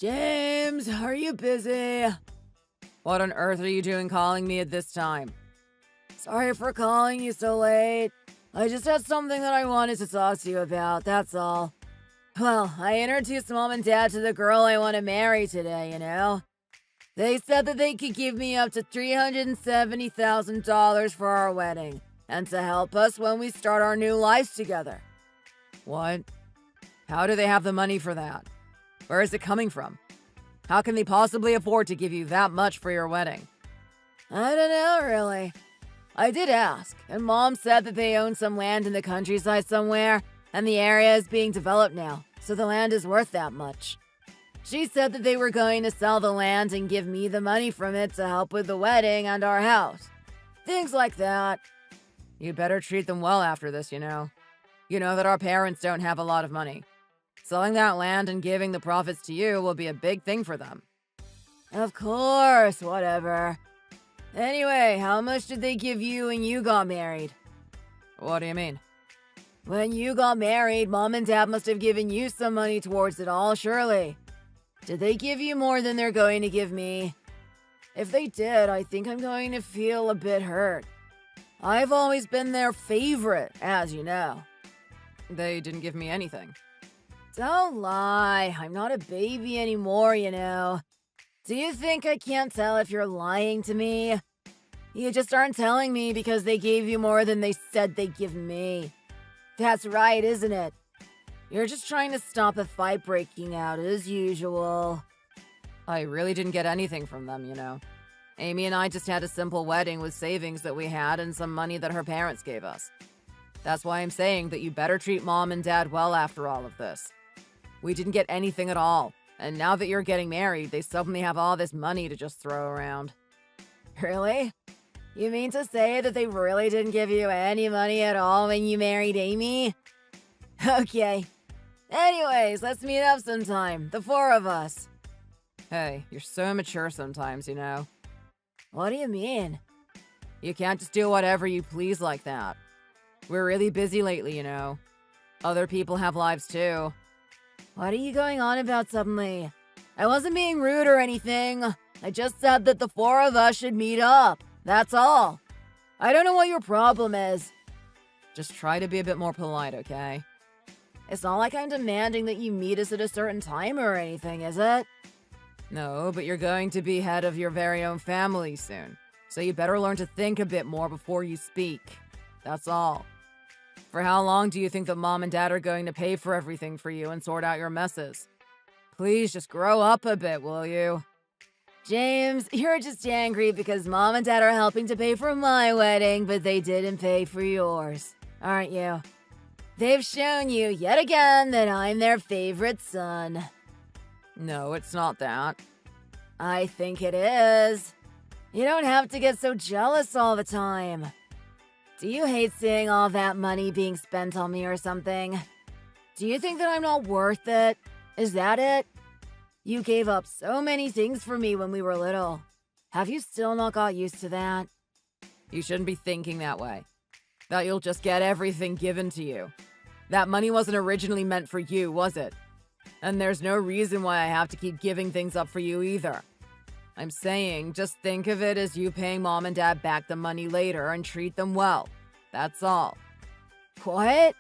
James, are you busy? What on earth are you doing calling me at this time? Sorry for calling you so late. I just had something that I wanted to talk to you about, that's all. Well, I introduced Mom and Dad to the girl I want to marry today, you know? They said that they could give me up to $370,000 for our wedding, and to help us when we start our new lives together. What? How do they have the money for that? Where is it coming from? How can they possibly afford to give you that much for your wedding? I don't know, really. I did ask, and Mom said that they own some land in the countryside somewhere, and the area is being developed now, so the land is worth that much. She said that they were going to sell the land and give me the money from it to help with the wedding and our house. Things like that. You better treat them well after this, you know. You know that our parents don't have a lot of money. Selling that land and giving the profits to you will be a big thing for them. Of course, whatever. Anyway, how much did they give you when you got married? What do you mean? When you got married, Mom and Dad must have given you some money towards it all, surely. Did they give you more than they're going to give me? If they did, I think I'm going to feel a bit hurt. I've always been their favorite, as you know. They didn't give me anything. Don't lie, I'm not a baby anymore, you know. Do you think I can't tell if you're lying to me? You just aren't telling me because they gave you more than they said they'd give me. That's right, isn't it? You're just trying to stop a fight breaking out as usual. I really didn't get anything from them, you know. Amy and I just had a simple wedding with savings that we had and some money that her parents gave us. That's why I'm saying that you better treat Mom and Dad well after all of this. We didn't get anything at all, and now that you're getting married, they suddenly have all this money to just throw around. Really? You mean to say that they really didn't give you any money at all when you married Amy? Okay. Anyways, let's meet up sometime, the four of us. Hey, you're so mature sometimes, you know. What do you mean? You can't just do whatever you please like that. We're really busy lately, you know. Other people have lives too. What are you going on about suddenly? I wasn't being rude or anything. I just said that the four of us should meet up. That's all. I don't know what your problem is. Just try to be a bit more polite, okay? It's not like I'm demanding that you meet us at a certain time or anything, is it? No, but you're going to be head of your very own family soon. So you better learn to think a bit more before you speak. That's all. For how long do you think that Mom and Dad are going to pay for everything for you and sort out your messes? Please just grow up a bit, will you? James, you're just angry because Mom and Dad are helping to pay for my wedding, but they didn't pay for yours, aren't you? They've shown you yet again that I'm their favorite son. No, it's not that. I think it is. You don't have to get so jealous all the time. Do you hate seeing all that money being spent on me or something? Do you think that I'm not worth it? Is that it? You gave up so many things for me when we were little. Have you still not got used to that? You shouldn't be thinking that way. That you'll just get everything given to you. That money wasn't originally meant for you, was it? And there's no reason why I have to keep giving things up for you either. I'm saying, just think of it as you paying Mom and Dad back the money later and treat them well. That's all. What?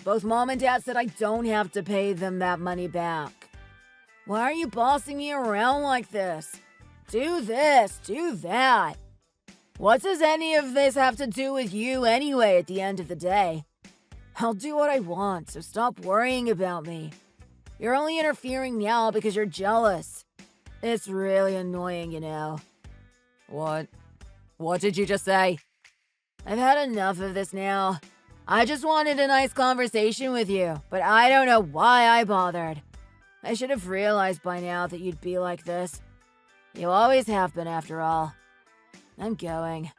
Both Mom and Dad said I don't have to pay them that money back. Why are you bossing me around like this? Do this, do that. What does any of this have to do with you anyway at the end of the day? I'll do what I want, so stop worrying about me. You're only interfering now because you're jealous. It's really annoying, you know. What? What did you just say? I've had enough of this now. I just wanted a nice conversation with you, but I don't know why I bothered. I should have realized by now that you'd be like this. You always have been, after all. I'm going.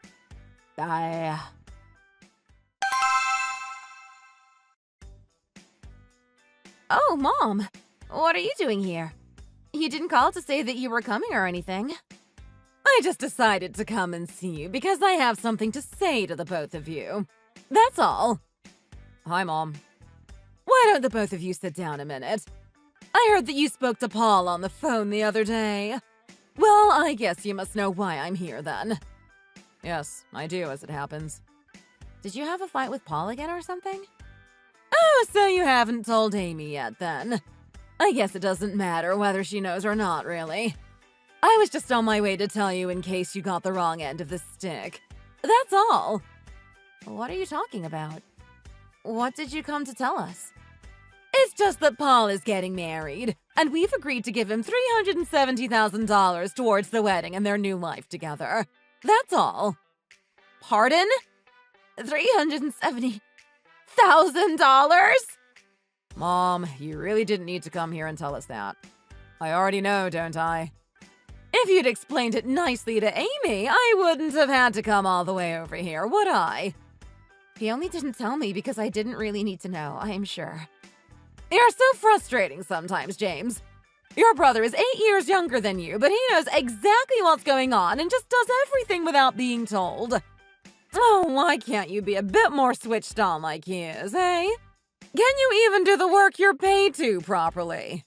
Bye. Oh, Mom. What are you doing here? You didn't call to say that you were coming or anything. I just decided to come and see you because I have something to say to the both of you. That's all. Hi, Mom. Why don't the both of you sit down a minute? I heard that you spoke to Paul on the phone the other day. Well, I guess you must know why I'm here then. Yes, I do, as it happens. Did you have a fight with Paul again or something? Oh, so you haven't told Amy yet then. I guess it doesn't matter whether she knows or not, really. I was just on my way to tell you in case you got the wrong end of the stick. That's all. What are you talking about? What did you come to tell us? It's just that Paul is getting married, and we've agreed to give him $370,000 towards the wedding and their new life together. That's all. Pardon? $370,000? Mom, you really didn't need to come here and tell us that. I already know, don't I? If you'd explained it nicely to Amy, I wouldn't have had to come all the way over here, would I? He only didn't tell me because I didn't really need to know, I'm sure. You're so frustrating sometimes, James. Your brother is 8 years younger than you, but he knows exactly what's going on and just does everything without being told. Oh, why can't you be a bit more switched on like he is, eh? Can you even do the work you're paid to properly?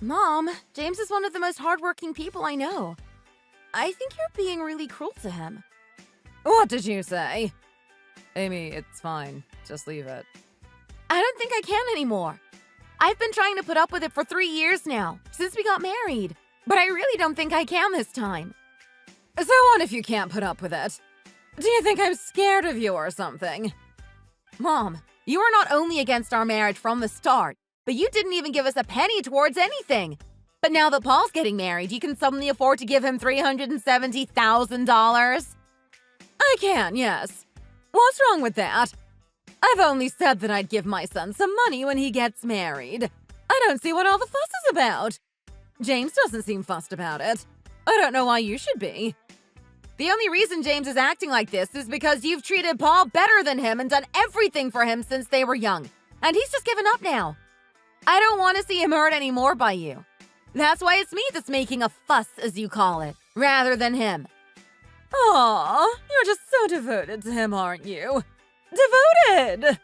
Mom, James is one of the most hardworking people I know. I think you're being really cruel to him. What did you say? Amy, it's fine. Just leave it. I don't think I can anymore. I've been trying to put up with it for 3 years now, since we got married. But I really don't think I can this time. So what if you can't put up with it? Do you think I'm scared of you or something? Mom, you were not only against our marriage from the start, but you didn't even give us a penny towards anything. But now that Paul's getting married, you can suddenly afford to give him $370,000? I can, yes. What's wrong with that? I've only said that I'd give my son some money when he gets married. I don't see what all the fuss is about. James doesn't seem fussed about it. I don't know why you should be. The only reason James is acting like this is because you've treated Paul better than him and done everything for him since they were young. And he's just given up now. I don't want to see him hurt anymore by you. That's why it's me that's making a fuss, as you call it, rather than him. Aw, you're just so devoted to him, aren't you? Devoted!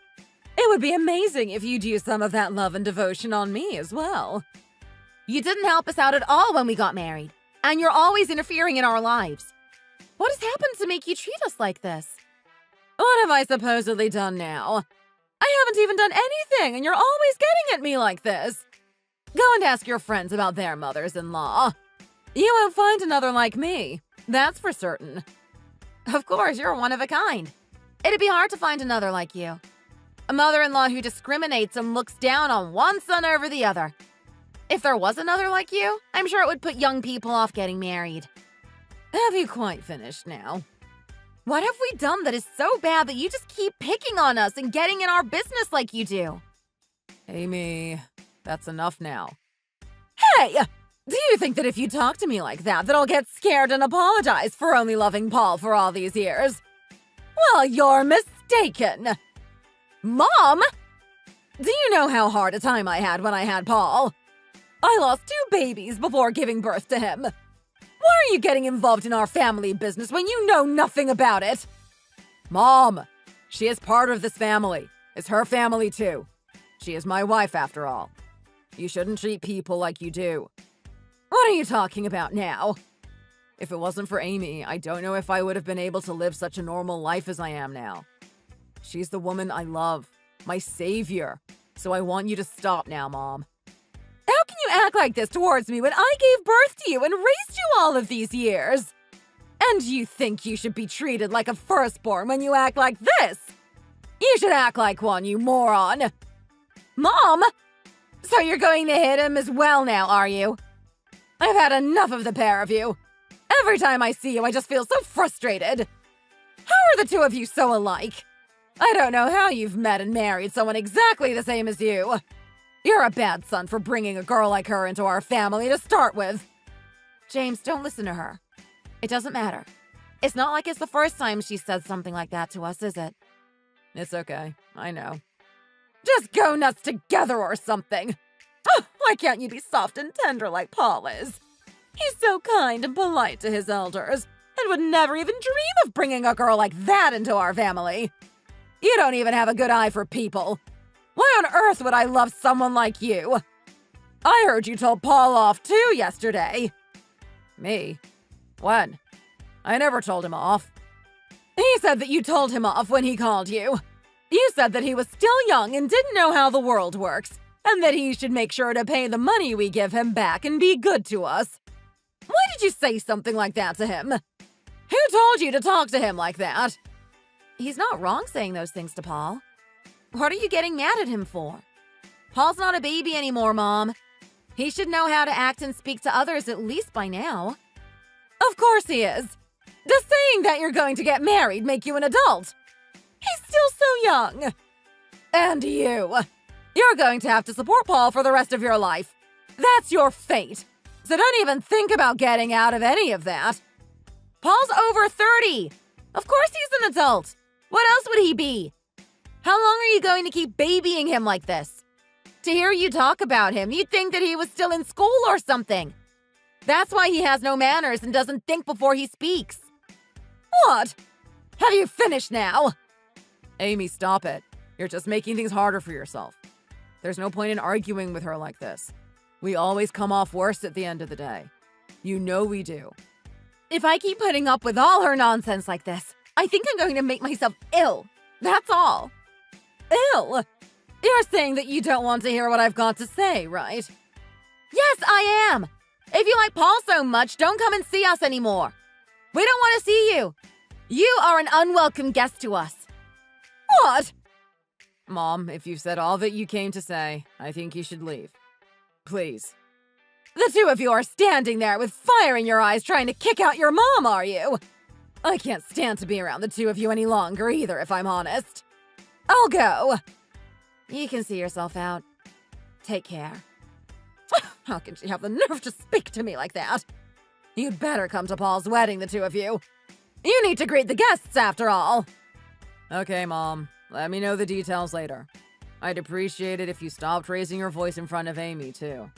It would be amazing if you'd use some of that love and devotion on me as well. You didn't help us out at all when we got married, and you're always interfering in our lives. What has happened to make you treat us like this? What have I supposedly done now? I haven't even done anything, and you're always getting at me like this. Go and ask your friends about their mothers-in-law. You won't find another like me, that's for certain. Of course, you're one of a kind. It'd be hard to find another like you. A mother-in-law who discriminates and looks down on one son over the other. If there was another like you, I'm sure it would put young people off getting married. Have you quite finished now? What have we done that is so bad that you just keep picking on us and getting in our business like you do? Amy, that's enough now. Hey! Do you think that if you talk to me like that I'll get scared and apologize for only loving Paul for all these years? Well, you're mistaken. Mom! Do you know how hard a time I had when I had Paul? I lost 2 babies before giving birth to him. Why are you getting involved in our family business when you know nothing about it? Mom, she is part of this family. It's her family too. She is my wife after all. You shouldn't treat people like you do. What are you talking about now? If it wasn't for Amy, I don't know if I would have been able to live such a normal life as I am now. She's the woman I love, my savior. So I want you to stop now, Mom. How can you act like this towards me when I gave birth to you and raised you all of these years? And you think you should be treated like a firstborn when you act like this? You should act like one, you moron. Mom! So you're going to hit him as well now, are you? I've had enough of the pair of you. Every time I see you, I just feel so frustrated. How are the two of you so alike? I don't know how you've met and married someone exactly the same as you. You're a bad son for bringing a girl like her into our family to start with. James, don't listen to her. It doesn't matter. It's not like it's the first time she said something like that to us, is it? It's okay. I know. Just go nuts together or something. Oh, why can't you be soft and tender like Paul is? He's so kind and polite to his elders and would never even dream of bringing a girl like that into our family. You don't even have a good eye for people. Why on earth would I love someone like you? I heard you told Paul off too yesterday. Me? When? I never told him off. He said that you told him off when he called you. You said that he was still young and didn't know how the world works, and that he should make sure to pay the money we give him back and be good to us. Why did you say something like that to him? Who told you to talk to him like that? He's not wrong saying those things to Paul. What are you getting mad at him for? Paul's not a baby anymore, Mom. He should know how to act and speak to others at least by now. Of course he is. Does saying that you're going to get married make you an adult? He's still so young. And you're going to have to support Paul for the rest of your life. That's your fate. So don't even think about getting out of any of that. Paul's over 30. Of course he's an adult. What else would he be? How long are you going to keep babying him like this? To hear you talk about him, you'd think that he was still in school or something. That's why he has no manners and doesn't think before he speaks. What? Have you finished now? Amy, stop it. You're just making things harder for yourself. There's no point in arguing with her like this. We always come off worse at the end of the day. You know we do. If I keep putting up with all her nonsense like this, I think I'm going to make myself ill. That's all. Ill? You're saying that you don't want to hear what I've got to say, right? Yes, I am. If you like Paul so much, don't come and see us anymore. We don't want to see you. You are an unwelcome guest to us. What? Mom, if you've said all that you came to say, I think you should leave. Please. The two of you are standing there with fire in your eyes trying to kick out your mom, are you? I can't stand to be around the two of you any longer either, if I'm honest. I'll go. You can see yourself out. Take care. How can she have the nerve to speak to me like that? You'd better come to Paul's wedding, the two of you. You need to greet the guests, after all. Okay, Mom. Let me know the details later. I'd appreciate it if you stopped raising your voice in front of Amy, too.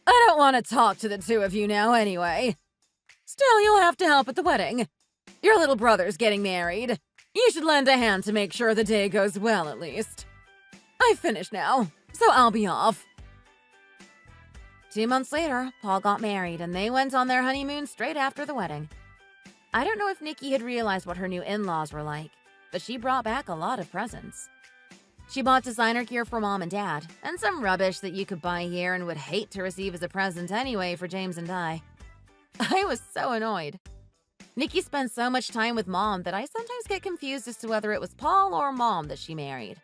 I don't want to talk to the two of you now anyway. Still, you'll have to help at the wedding. Your little brother's getting married. You should lend a hand to make sure the day goes well, at least. I've finished now, so I'll be off. 2 months later, Paul got married, and they went on their honeymoon straight after the wedding. I don't know if Nikki had realized what her new in-laws were like, but she brought back a lot of presents. She bought designer gear for Mom and Dad, and some rubbish that you could buy here and would hate to receive as a present anyway for James and I. I was so annoyed. Nikki spends so much time with Mom that I sometimes get confused as to whether it was Paul or Mom that she married.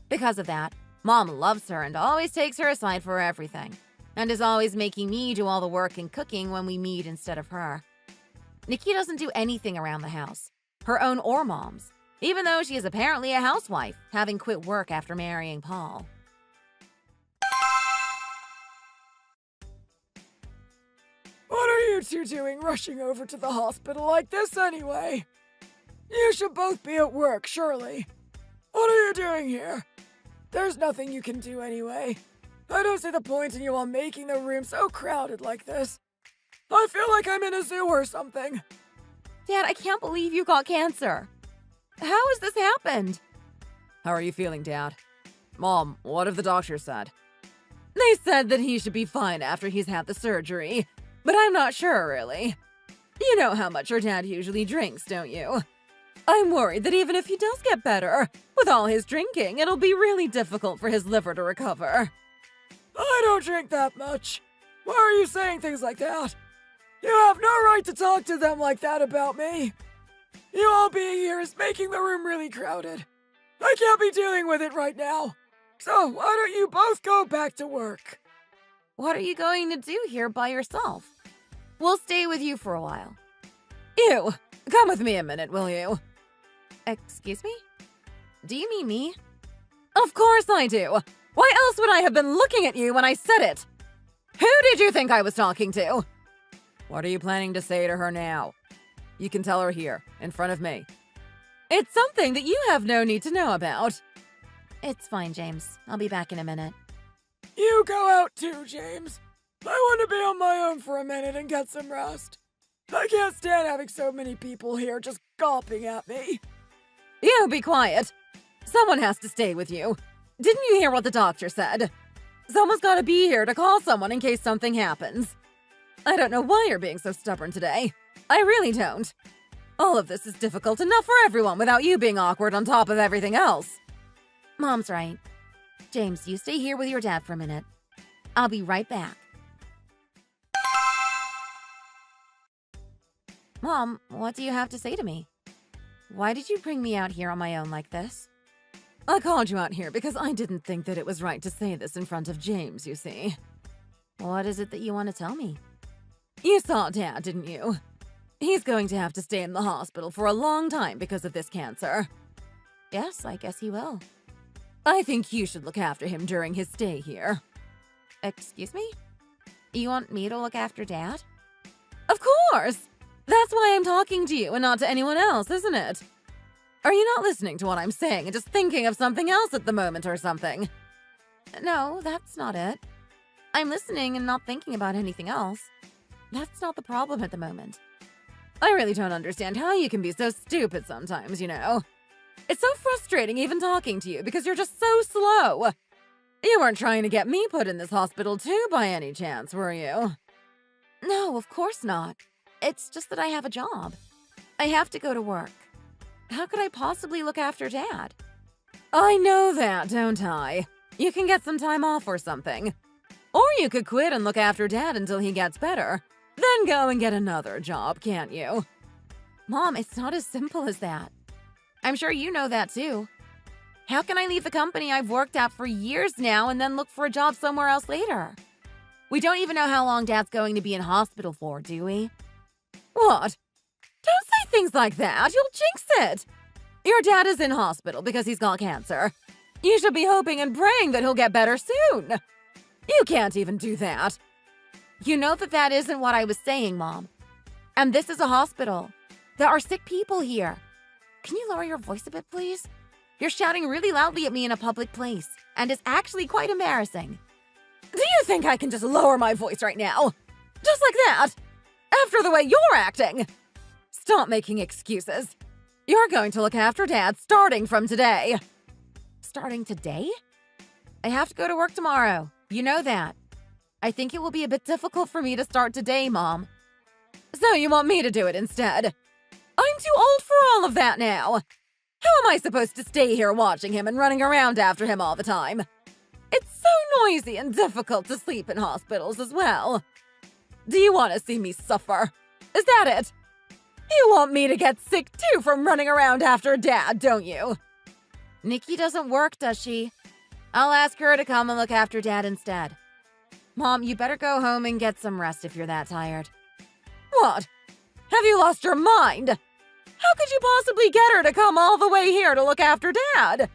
Because of that, Mom loves her and always takes her aside for everything, and is always making me do all the work and cooking when we meet instead of her. Nikki doesn't do anything around the house, her own or Mom's, even though she is apparently a housewife, having quit work after marrying Paul. What are you two doing rushing over to the hospital like this anyway? You should both be at work, surely. What are you doing here? There's nothing you can do anyway. I don't see the point in you all making the room so crowded like this. I feel like I'm in a zoo or something. Dad, I can't believe you got cancer. How has this happened? How are you feeling, Dad? Mom, what have the doctors said? They said that he should be fine after he's had the surgery, but I'm not sure, really. You know how much your dad usually drinks, don't you? I'm worried that even if he does get better, with all his drinking, it'll be really difficult for his liver to recover. I don't drink that much. Why are you saying things like that? You have no right to talk to them like that about me. You all being here is making the room really crowded. I can't be dealing with it right now. So why don't you both go back to work? What are you going to do here by yourself? We'll stay with you for a while. Ew, come with me a minute, will you? Excuse me? Do you mean me? Of course I do. Why else would I have been looking at you when I said it? Who did you think I was talking to? What are you planning to say to her now? You can tell her here, in front of me. It's something that you have no need to know about. It's fine, James. I'll be back in a minute. You go out too, James. I want to be on my own for a minute and get some rest. I can't stand having so many people here just gawping at me. You be quiet. Someone has to stay with you. Didn't you hear what the doctor said? Someone's gotta be here to call someone in case something happens. I don't know why you're being so stubborn today. I really don't. All of this is difficult enough for everyone without you being awkward on top of everything else. Mom's right. James, you stay here with your dad for a minute. I'll be right back. Mom, what do you have to say to me? Why did you bring me out here on my own like this? I called you out here because I didn't think that it was right to say this in front of James, you see. What is it that you want to tell me? You saw Dad, didn't you? He's going to have to stay in the hospital for a long time because of this cancer. Yes, I guess he will. I think you should look after him during his stay here. Excuse me? You want me to look after Dad? Of course! That's why I'm talking to you and not to anyone else, isn't it? Are you not listening to what I'm saying and just thinking of something else at the moment or something? No, that's not it. I'm listening and not thinking about anything else. That's not the problem at the moment. I really don't understand how you can be so stupid sometimes, you know. It's so frustrating even talking to you because you're just so slow. You weren't trying to get me put in this hospital too by any chance, were you? No, of course not. It's just that I have a job. I have to go to work. How could I possibly look after Dad? I know that, don't I? You can get some time off or something. Or you could quit and look after Dad until he gets better. Then go and get another job, can't you? Mom, it's not as simple as that. I'm sure you know that too. How can I leave the company I've worked at for years now and then look for a job somewhere else later? We don't even know how long Dad's going to be in hospital for, do we? What? Don't say things like that. You'll jinx it. Your dad is in hospital because he's got cancer. You should be hoping and praying that he'll get better soon. You can't even do that. You know that isn't what I was saying, Mom. And this is a hospital. There are sick people here. Can you lower your voice a bit, please? You're shouting really loudly at me in a public place, and it's actually quite embarrassing. Do you think I can just lower my voice right now? Just like that? After the way you're acting? Stop making excuses. You're going to look after Dad starting from today. Starting today? I have to go to work tomorrow. You know that. I think it will be a bit difficult for me to start today, Mom. So you want me to do it instead? I'm too old for all of that now. How am I supposed to stay here watching him and running around after him all the time? It's so noisy and difficult to sleep in hospitals as well. Do you want to see me suffer? Is that it? You want me to get sick too from running around after Dad, don't you? Nikki doesn't work, does she? I'll ask her to come and look after Dad instead. Mom, you better go home and get some rest if you're that tired. What? Have you lost your mind? How could you possibly get her to come all the way here to look after Dad?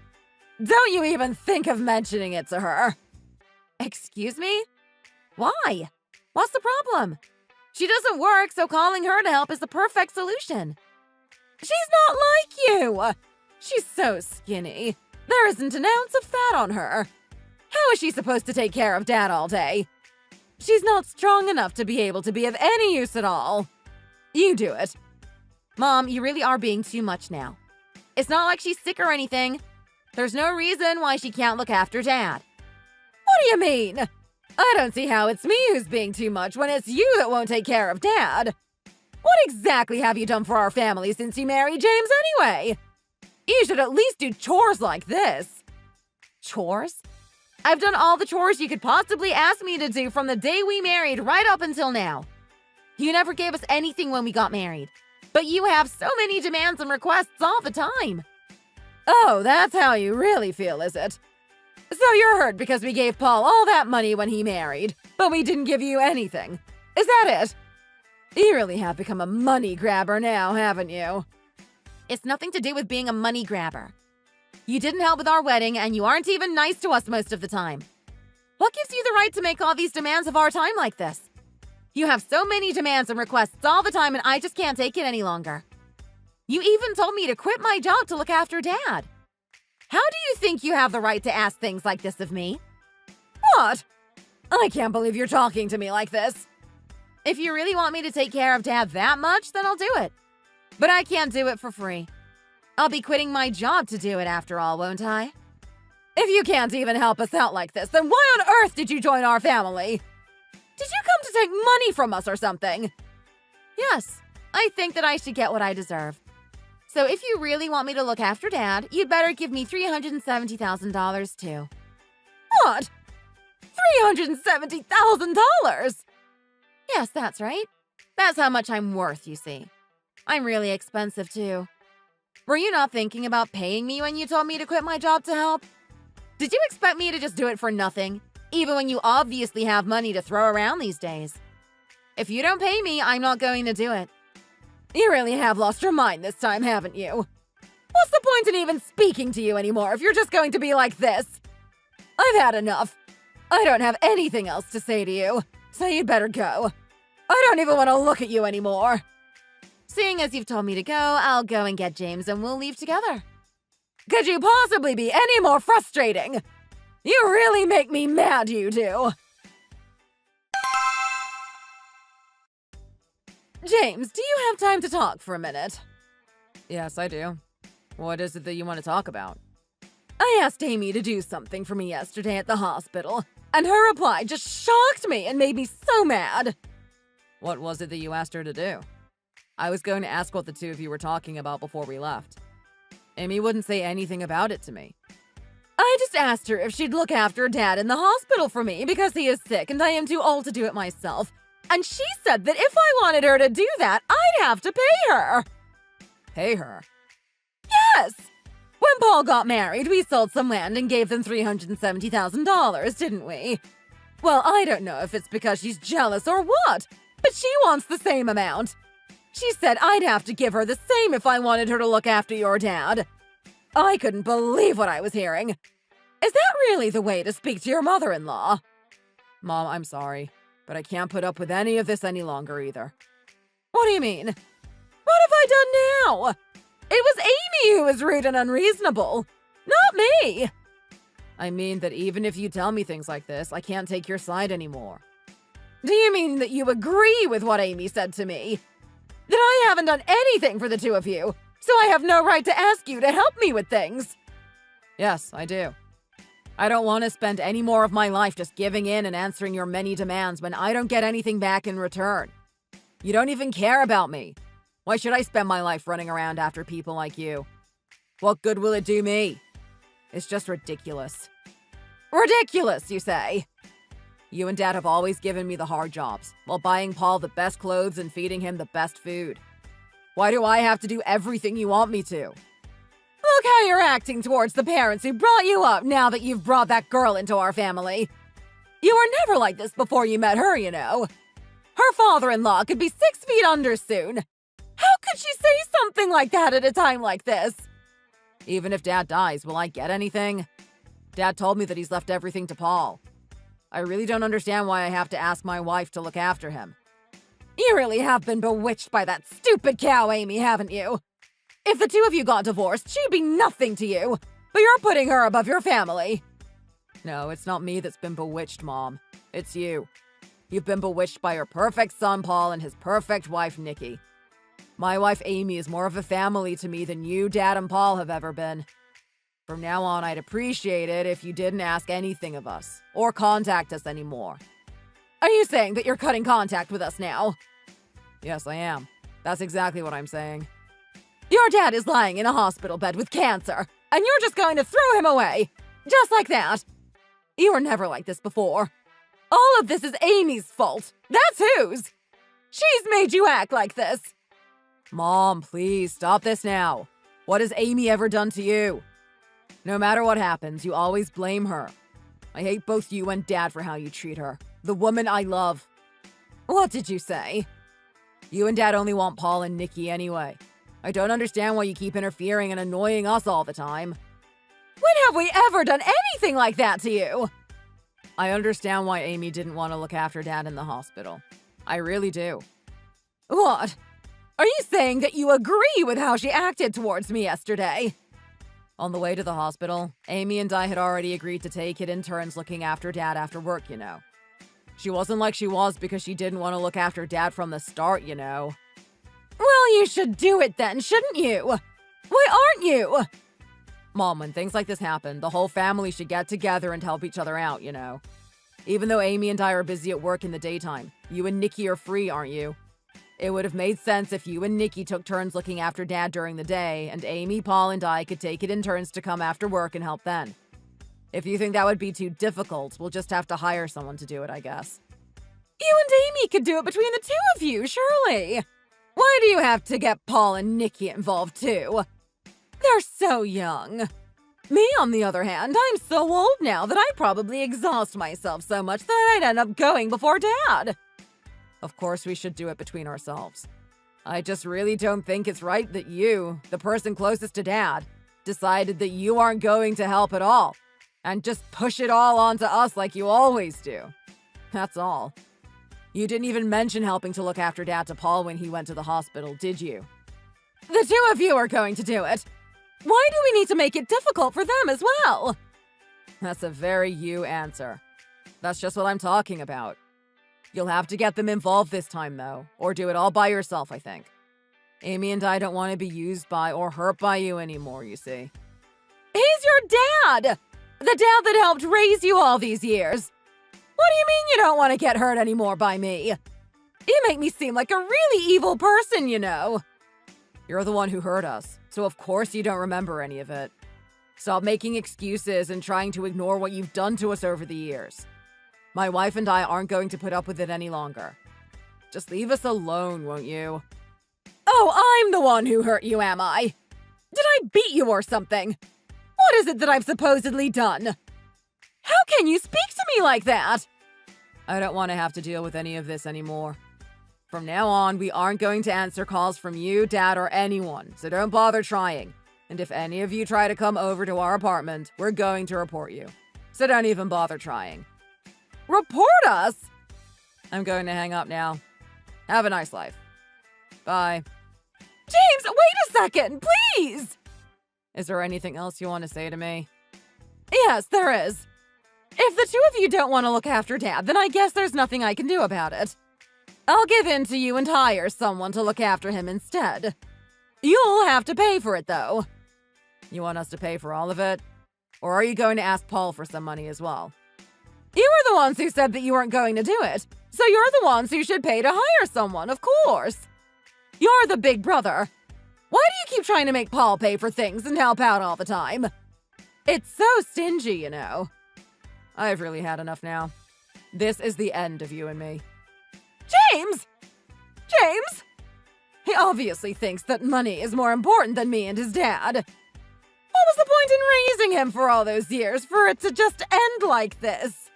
Don't you even think of mentioning it to her. Excuse me? Why? What's the problem? She doesn't work, so calling her to help is the perfect solution. She's not like you. She's so skinny. There isn't an ounce of fat on her. How is she supposed to take care of Dad all day? She's not strong enough to be able to be of any use at all. You do it. Mom, you really are being too much now. It's not like she's sick or anything. There's no reason why she can't look after Dad. What do you mean? I don't see how it's me who's being too much when it's you that won't take care of Dad. What exactly have you done for our family since you married James anyway? You should at least do chores like this. Chores? I've done all the chores you could possibly ask me to do from the day we married right up until now. You never gave us anything when we got married, but you have so many demands and requests all the time. Oh, that's how you really feel, is it? So you're hurt because we gave Paul all that money when he married, but we didn't give you anything. Is that it? You really have become a money grabber now, haven't you? It's nothing to do with being a money grabber. You didn't help with our wedding, and you aren't even nice to us most of the time. What gives you the right to make all these demands of our time like this? You have so many demands and requests all the time, and I just can't take it any longer. You even told me to quit my job to look after Dad. How do you think you have the right to ask things like this of me? What? I can't believe you're talking to me like this. If you really want me to take care of Dad that much, then I'll do it. But I can't do it for free. I'll be quitting my job to do it after all, won't I? If you can't even help us out like this, then why on earth did you join our family? Did you come to take money from us or something? Yes, I think that I should get what I deserve. So if you really want me to look after Dad, you'd better give me $370,000 too. What? $370,000? Yes, that's right. That's how much I'm worth, you see. I'm really expensive too. Were you not thinking about paying me when you told me to quit my job to help? Did you expect me to just do it for nothing, even when you obviously have money to throw around these days? If you don't pay me, I'm not going to do it. You really have lost your mind this time, haven't you? What's the point in even speaking to you anymore if you're just going to be like this? I've had enough. I don't have anything else to say to you, so you'd better go. I don't even want to look at you anymore. Seeing as you've told me to go, I'll go and get James and we'll leave together. Could you possibly be any more frustrating? You really make me mad, you do. James, do you have time to talk for a minute? Yes, I do. What is it that you want to talk about? I asked Amy to do something for me yesterday at the hospital, and her reply just shocked me and made me so mad. What was it that you asked her to do? I was going to ask what the two of you were talking about before we left. Amy wouldn't say anything about it to me. I just asked her if she'd look after Dad in the hospital for me because he is sick and I am too old to do it myself. And she said that if I wanted her to do that, I'd have to pay her. Pay her? Yes! When Paul got married, we sold some land and gave them $370,000, didn't we? Well, I don't know if it's because she's jealous or what, but she wants the same amount. She said I'd have to give her the same if I wanted her to look after your dad. I couldn't believe what I was hearing. Is that really the way to speak to your mother-in-law? Mom, I'm sorry, but I can't put up with any of this any longer either. What do you mean? What have I done now? It was Amy who was rude and unreasonable, not me. I mean that even if you tell me things like this, I can't take your side anymore. Do you mean that you agree with what Amy said to me? That I haven't done anything for the two of you, so I have no right to ask you to help me with things? Yes, I do. I don't want to spend any more of my life just giving in and answering your many demands when I don't get anything back in return. You don't even care about me. Why should I spend my life running around after people like you? What good will it do me? It's just ridiculous. Ridiculous, you say? You and Dad have always given me the hard jobs, while buying Paul the best clothes and feeding him the best food. Why do I have to do everything you want me to? Look how you're acting towards the parents who brought you up now that you've brought that girl into our family. You were never like this before you met her, you know. Her father-in-law could be 6 feet under soon. How could she say something like that at a time like this? Even if Dad dies, will I get anything? Dad told me that he's left everything to Paul. I really don't understand why I have to ask my wife to look after him. You really have been bewitched by that stupid cow, Amy, haven't you? If the two of you got divorced, she'd be nothing to you, but you're putting her above your family. No, it's not me that's been bewitched, Mom. It's you. You've been bewitched by your perfect son, Paul, and his perfect wife, Nikki. My wife, Amy, is more of a family to me than you, Dad, and Paul have ever been. From now on, I'd appreciate it if you didn't ask anything of us, or contact us anymore. Are you saying that you're cutting contact with us now? Yes, I am. That's exactly what I'm saying. Your dad is lying in a hospital bed with cancer, and you're just going to throw him away. Just like that. You were never like this before. All of this is Amy's fault. That's whose. She's made you act like this. Mom, please, stop this now. What has Amy ever done to you? No matter what happens, you always blame her. I hate both you and Dad for how you treat her. The woman I love. What did you say? You and Dad only want Paul and Nikki anyway. I don't understand why you keep interfering and annoying us all the time. When have we ever done anything like that to you? I understand why Amy didn't want to look after Dad in the hospital. I really do. What? Are you saying that you agree with how she acted towards me yesterday? On the way to the hospital, Amy and I had already agreed to take it in turns looking after Dad after work, you know. She wasn't like she was because she didn't want to look after Dad from the start, you know. Well, you should do it then, shouldn't you? Why aren't you? Mom, when things like this happen, the whole family should get together and help each other out, you know? Even though Amy and I are busy at work in the daytime, you and Nikki are free, aren't you? It would have made sense if you and Nikki took turns looking after Dad during the day, and Amy, Paul, and I could take it in turns to come after work and help then. If you think that would be too difficult, we'll just have to hire someone to do it, I guess. You and Amy could do it between the two of you, surely. Why do you have to get Paul and Nikki involved too? They're so young. Me, on the other hand, I'm so old now that I'd probably exhaust myself so much that I'd end up going before Dad. Of course, we should do it between ourselves. I just really don't think it's right that you, the person closest to Dad, decided that you aren't going to help at all, and just push it all onto us like you always do. That's all. You didn't even mention helping to look after Dad to Paul when he went to the hospital, did you? The two of you are going to do it. Why do we need to make it difficult for them as well? That's a very you answer. That's just what I'm talking about. You'll have to get them involved this time, though, or do it all by yourself, I think. Amy and I don't want to be used by or hurt by you anymore, you see. He's your dad! The dad that helped raise you all these years. What do you mean you don't want to get hurt anymore by me? You make me seem like a really evil person, you know. You're the one who hurt us, so of course you don't remember any of it. Stop making excuses and trying to ignore what you've done to us over the years. My wife and I aren't going to put up with it any longer. Just leave us alone, won't you? Oh, I'm the one who hurt you, am I? Did I beat you or something? What is it that I've supposedly done? How can you speak to me like that? I don't want to have to deal with any of this anymore. From now on, we aren't going to answer calls from you, Dad, or anyone, so don't bother trying. And if any of you try to come over to our apartment, we're going to report you. So don't even bother trying. Report us? I'm going to hang up now. Have a nice life. Bye. James, wait a second, please! Is there anything else you want to say to me? Yes, there is. If the two of you don't want to look after Dad, then I guess there's nothing I can do about it. I'll give in to you and hire someone to look after him instead. You'll have to pay for it, though. You want us to pay for all of it? Or are you going to ask Paul for some money as well? You were the ones who said that you weren't going to do it, so you're the ones who should pay to hire someone, of course. You're the big brother. Why do you keep trying to make Paul pay for things and help out all the time? It's so stingy, you know. I've really had enough now. This is the end of you and me. James! James! He obviously thinks that money is more important than me and his dad. What was the point in raising him for all those years for it to just end like this?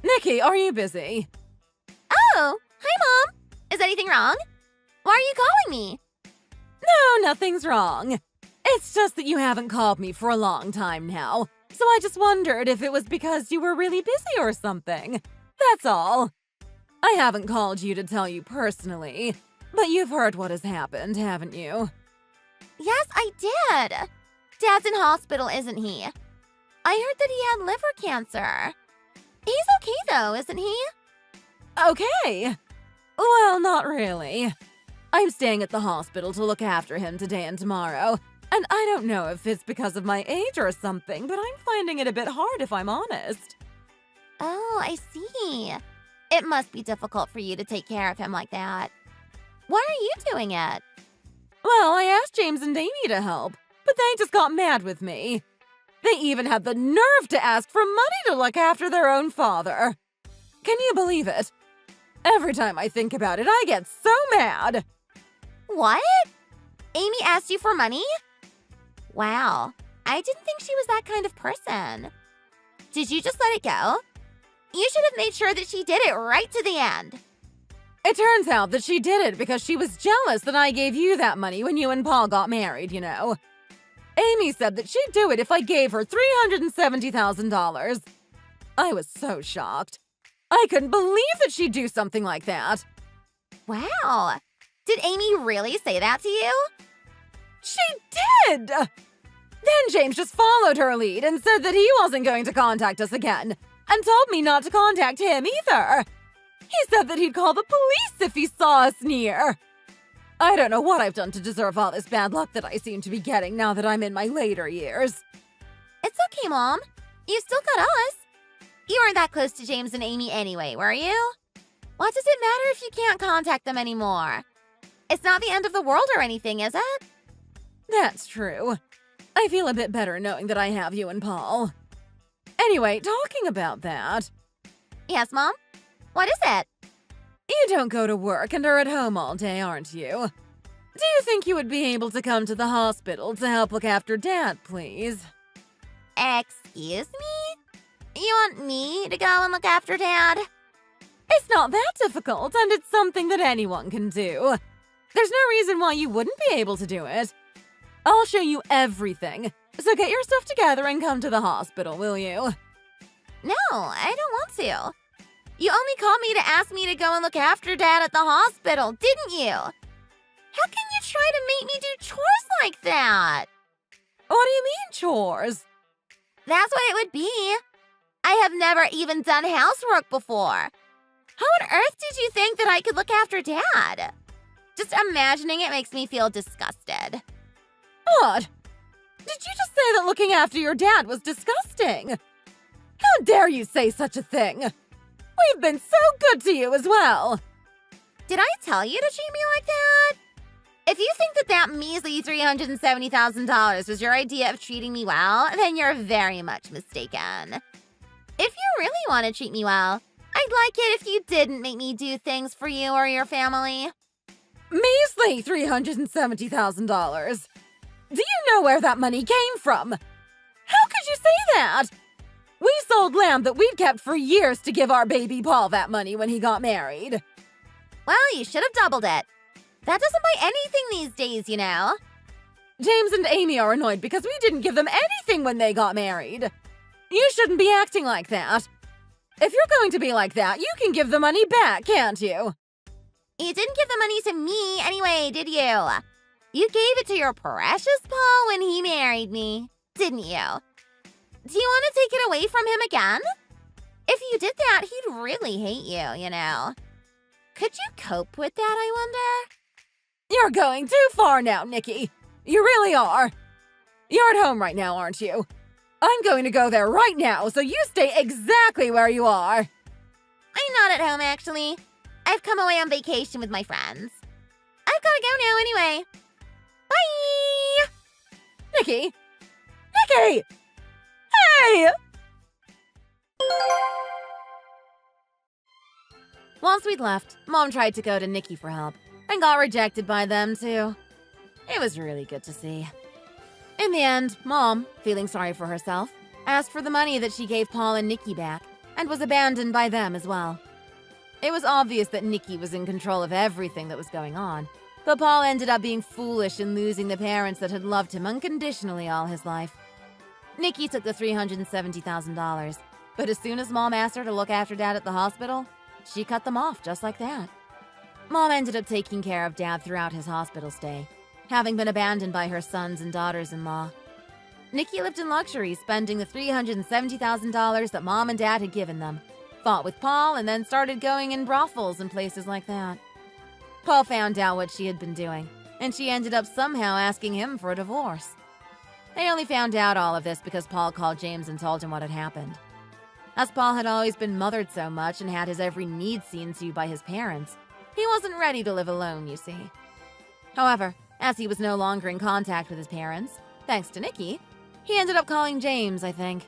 Nikki, are you busy? Oh, hi, Mom. Is anything wrong? Why are you calling me? No, nothing's wrong. It's just that you haven't called me for a long time now, so I just wondered if it was because you were really busy or something. That's all. I haven't called you to tell you personally, but you've heard what has happened, haven't you? Yes, I did. Dad's in hospital, isn't he? I heard that he had liver cancer. He's okay, though, isn't he? Okay. Well, not really. I'm staying at the hospital to look after him today and tomorrow, and I don't know if it's because of my age or something, but I'm finding it a bit hard if I'm honest. Oh, I see. It must be difficult for you to take care of him like that. Why are you doing it? Well, I asked James and Amy to help, but they just got mad with me. They even had the nerve to ask for money to look after their own father. Can you believe it? Every time I think about it, I get so mad. What? Amy asked you for money? Wow, I didn't think she was that kind of person. Did you just let it go? You should have made sure that she did it right to the end. It turns out that she did it because she was jealous that I gave you that money when you and Paul got married, you know. Amy said that she'd do it if I gave her $370,000. I was so shocked. I couldn't believe that she'd do something like that. Wow. Did Amy really say that to you? She did! Then James just followed her lead and said that he wasn't going to contact us again, and told me not to contact him either. He said that he'd call the police if he saw us near. I don't know what I've done to deserve all this bad luck that I seem to be getting now that I'm in my later years. It's okay, Mom. You still got us. You weren't that close to James and Amy anyway, were you? What does it matter if you can't contact them anymore? It's not the end of the world or anything, is it? That's true. I feel a bit better knowing that I have you and Paul. Anyway, talking about that. Yes, Mom? What is it? You don't go to work and are at home all day, aren't you? Do you think you would be able to come to the hospital to help look after Dad, please? Excuse me? You want me to go and look after Dad? It's not that difficult, and it's something that anyone can do. There's no reason why you wouldn't be able to do it. I'll show you everything, so get your stuff together and come to the hospital, will you? No, I don't want to. You only called me to ask me to go and look after Dad at the hospital, didn't you? How can you try to make me do chores like that? What do you mean, chores? That's what it would be. I have never even done housework before. How on earth did you think that I could look after Dad? Just imagining it makes me feel disgusted. What? Did you just say that looking after your dad was disgusting? How dare you say such a thing? We've been so good to you as well. Did I tell you to treat me like that? If you think that that measly $370,000 was your idea of treating me well, then you're very much mistaken. If you really want to treat me well, I'd like it if you didn't make me do things for you or your family. Measly $370,000. Do you know where that money came from? How could you say that? We sold land that we'd kept for years to give our baby Paul that money when he got married. Well, you should have doubled it. That doesn't buy anything these days, you know. James and Amy are annoyed because we didn't give them anything when they got married. You shouldn't be acting like that. If you're going to be like that, you can give the money back, can't you? You didn't give the money to me anyway, did you? You gave it to your precious Paul when he married me, didn't you? Do you want to take it away from him again? If you did that, he'd really hate you, you know. Could you cope with that, I wonder? You're going too far now, Nikki. You really are. You're at home right now, aren't you? I'm going to go there right now, so you stay exactly where you are. I'm not at home, actually. I've come away on vacation with my friends. I've got to go now anyway. Bye! Nikki! Nikki! Hey! Once we'd left, Mom tried to go to Nikki for help and got rejected by them, too. It was really good to see. In the end, Mom, feeling sorry for herself, asked for the money that she gave Paul and Nikki back and was abandoned by them as well. It was obvious that Nikki was in control of everything that was going on, but Paul ended up being foolish and losing the parents that had loved him unconditionally all his life. Nikki took the $370,000, but as soon as Mom asked her to look after Dad at the hospital, she cut them off just like that. Mom ended up taking care of Dad throughout his hospital stay, having been abandoned by her sons and daughters-in-law. Nikki lived in luxury, spending the $370,000 that Mom and Dad had given them, fought with Paul, and then started going in brothels and places like that. Paul found out what she had been doing, and she ended up somehow asking him for a divorce. They only found out all of this because Paul called James and told him what had happened. As Paul had always been mothered so much and had his every need seen to by his parents, he wasn't ready to live alone, you see. However, as he was no longer in contact with his parents, thanks to Nikki, he ended up calling James, I think.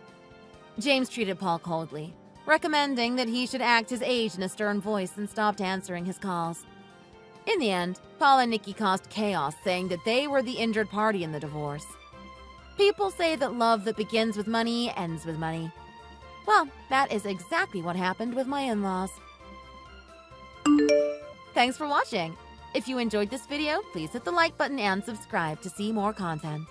James treated Paul coldly, recommending that he should act his age in a stern voice and stopped answering his calls. In the end, Paul and Nikki caused chaos, saying that they were the injured party in the divorce. People say that love that begins with money ends with money. Well, that is exactly what happened with my in-laws. Thanks for watching. If you enjoyed this video, please hit the like button and subscribe to see more content.